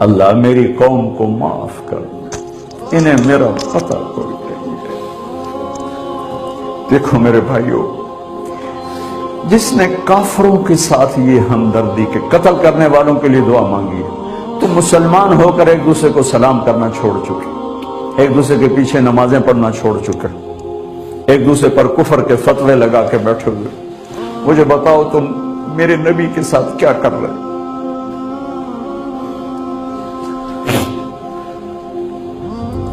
اللہ میری قوم کو معاف کر، انہیں میرا پتہ کوئی نہیں ہے۔ دیکھو میرے بھائیو، جس نے کافروں کے ساتھ یہ ہمدردی کے قتل کرنے والوں کے لیے دعا مانگی ہے، تو مسلمان ہو کر ایک دوسرے کو سلام کرنا چھوڑ چکے، ایک دوسرے کے پیچھے نمازیں پڑھنا چھوڑ چکے، ایک دوسرے پر کفر کے فتوے لگا کے بیٹھے ہوئے۔ مجھے بتاؤ تم میرے نبی کے ساتھ کیا کر رہے؟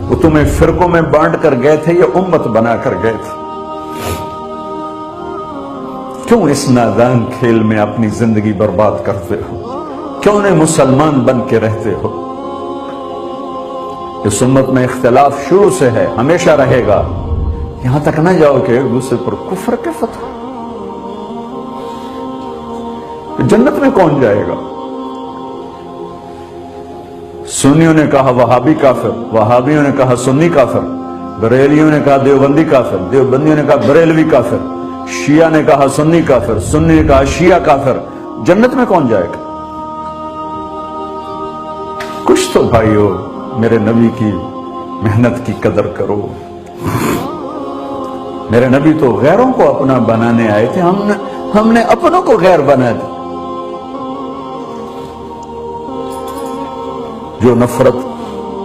وہ تمہیں فرقوں میں بانٹ کر گئے تھے یا امت بنا کر گئے تھے؟ کیوں اس نادان کھیل میں اپنی زندگی برباد کرتے ہو؟ کیوں نہیں مسلمان بن کے رہتے ہو؟ اس امت میں اختلاف شروع سے ہے، ہمیشہ رہے گا، یہاں تک نہ جاؤ کہ ایک دوسرے پر کفر کے فتوے۔ جنت میں کون جائے گا؟ سنیوں نے کہا وہابی کافر، وہابیوں نے کہا سنی کافر، بریلیوں نے کہا دیوبندی کافر، دیوبندیوں نے کہا بریلوی کافر، شیعہ نے کہا سنی کافر، سنی نے کہا شیعہ کافر۔ جنت میں کون جائے گا؟ کچھ تو بھائیو میرے نبی کی محنت کی قدر کرو۔ میرے نبی تو غیروں کو اپنا بنانے آئے تھے، ہم نے اپنوں کو غیر بنا دیا۔ جو نفرت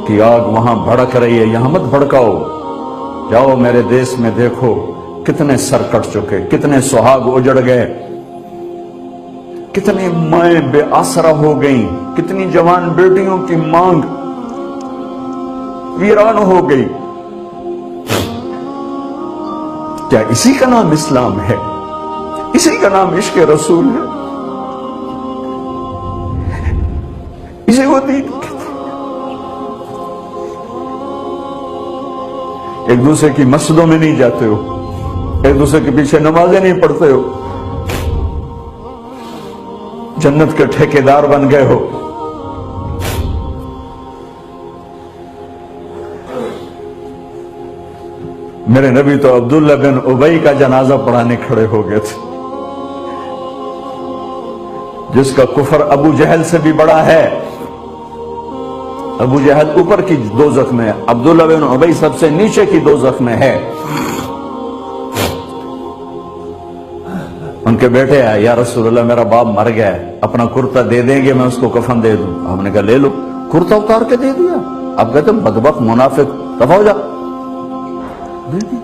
کی آگ وہاں بھڑک رہی ہے، یہاں مت بھڑکاؤ۔ جاؤ میرے دیس میں دیکھو کتنے سر کٹ چکے، کتنے سہاگ اجڑ گئے، کتنی مائیں بے آسرا ہو گئیں، کتنی جوان بیٹیوں کی مانگ ویران ہو گئی۔ کیا اسی کا نام اسلام ہے؟ اسی کا نام عشق رسول ہے؟ اسی کو دین کہتے ہیں؟ ایک دوسرے کی مسجدوں میں نہیں جاتے ہو، ایک دوسرے کے پیچھے نمازیں نہیں پڑھتے ہو، جنت کے ٹھیکیدار بن گئے ہو۔ میرے نبی تو عبداللہ بن ابی کا جنازہ پڑھانے کھڑے ہو گئے تھے، جس کا کفر ابو جہل سے بھی بڑا ہے۔ ابو جہل اوپر کی دوزخ میں ہے، عبداللہ بن ابی سب سے نیچے کی دوزخ میں ہے۔ ان کے بیٹے آئے، یا رسول اللہ میرا باپ مر گیا ہے، اپنا کرتا دے دیں گے میں اس کو کفن دے دوں؟ ہم نے کہا لے لو۔ کرتا اتار کے دے دیا۔ اب کہتے بدبخت منافق، دفع ہو جا۔ دے دی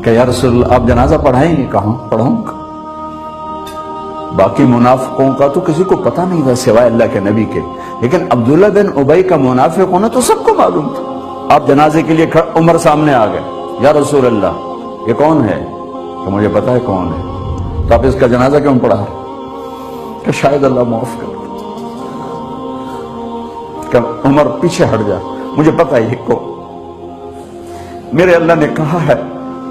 کہ یا رسول اللہ آپ جنازہ پڑھائیں گے؟ کہاں پڑھاؤں گا؟ باقی منافقوں کا تو کسی کو پتہ نہیں تھا سوائے اللہ کے نبی کے، لیکن عبداللہ بن ابی کا منافق ہونا تو سب کو معلوم تھا۔ آپ جنازے کے لیے عمر سامنے آ گئے، یا رسول اللہ یہ کون ہے؟ کہ مجھے پتا ہے کون ہے، تو آپ اس کا جنازہ کیوں پڑھا رہے؟ کہ شاید اللہ معاف کر دے۔ کہ عمر پیچھے ہٹ جا، مجھے پتا ہے یہ کو، میرے اللہ نے کہا ہے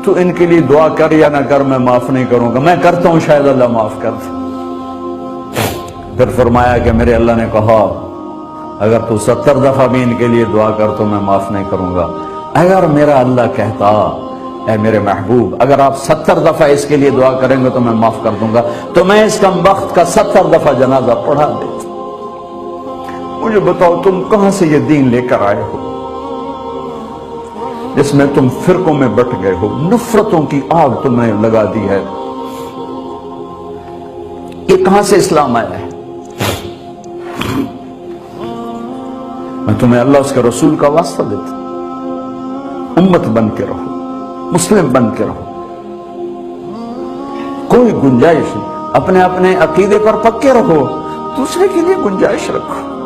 تو ان کے لیے دعا کر یا نہ کر، میں معاف نہیں کروں گا، میں کرتا ہوں شاید اللہ معاف کر دے۔ پھر فرمایا کہ میرے اللہ نے کہا اگر تو 70 دفعہ بھی ان کے لیے دعا کر تو میں معاف نہیں کروں گا۔ اگر میرا اللہ کہتا اے میرے محبوب اگر آپ 70 دفعہ اس کے لیے دعا کریں گے تو میں معاف کر دوں گا، تو میں اس کم بخت کا 70 دفعہ جنازہ پڑھا دیتا۔ مجھے بتاؤ تم کہاں سے یہ دین لے کر آئے ہو جس میں تم فرقوں میں بٹ گئے ہو، نفرتوں کی آگ تم نے لگا دی ہے؟ یہ کہاں سے اسلام آیا ہے؟ میں تمہیں اللہ اس کے رسول کا واسطہ دیتا، امت بن کے رہو، مسلم بن کے رہو، کوئی گنجائش نہیں، اپنے اپنے عقیدے پر پکے رہو، دوسرے کے لیے گنجائش رکھو۔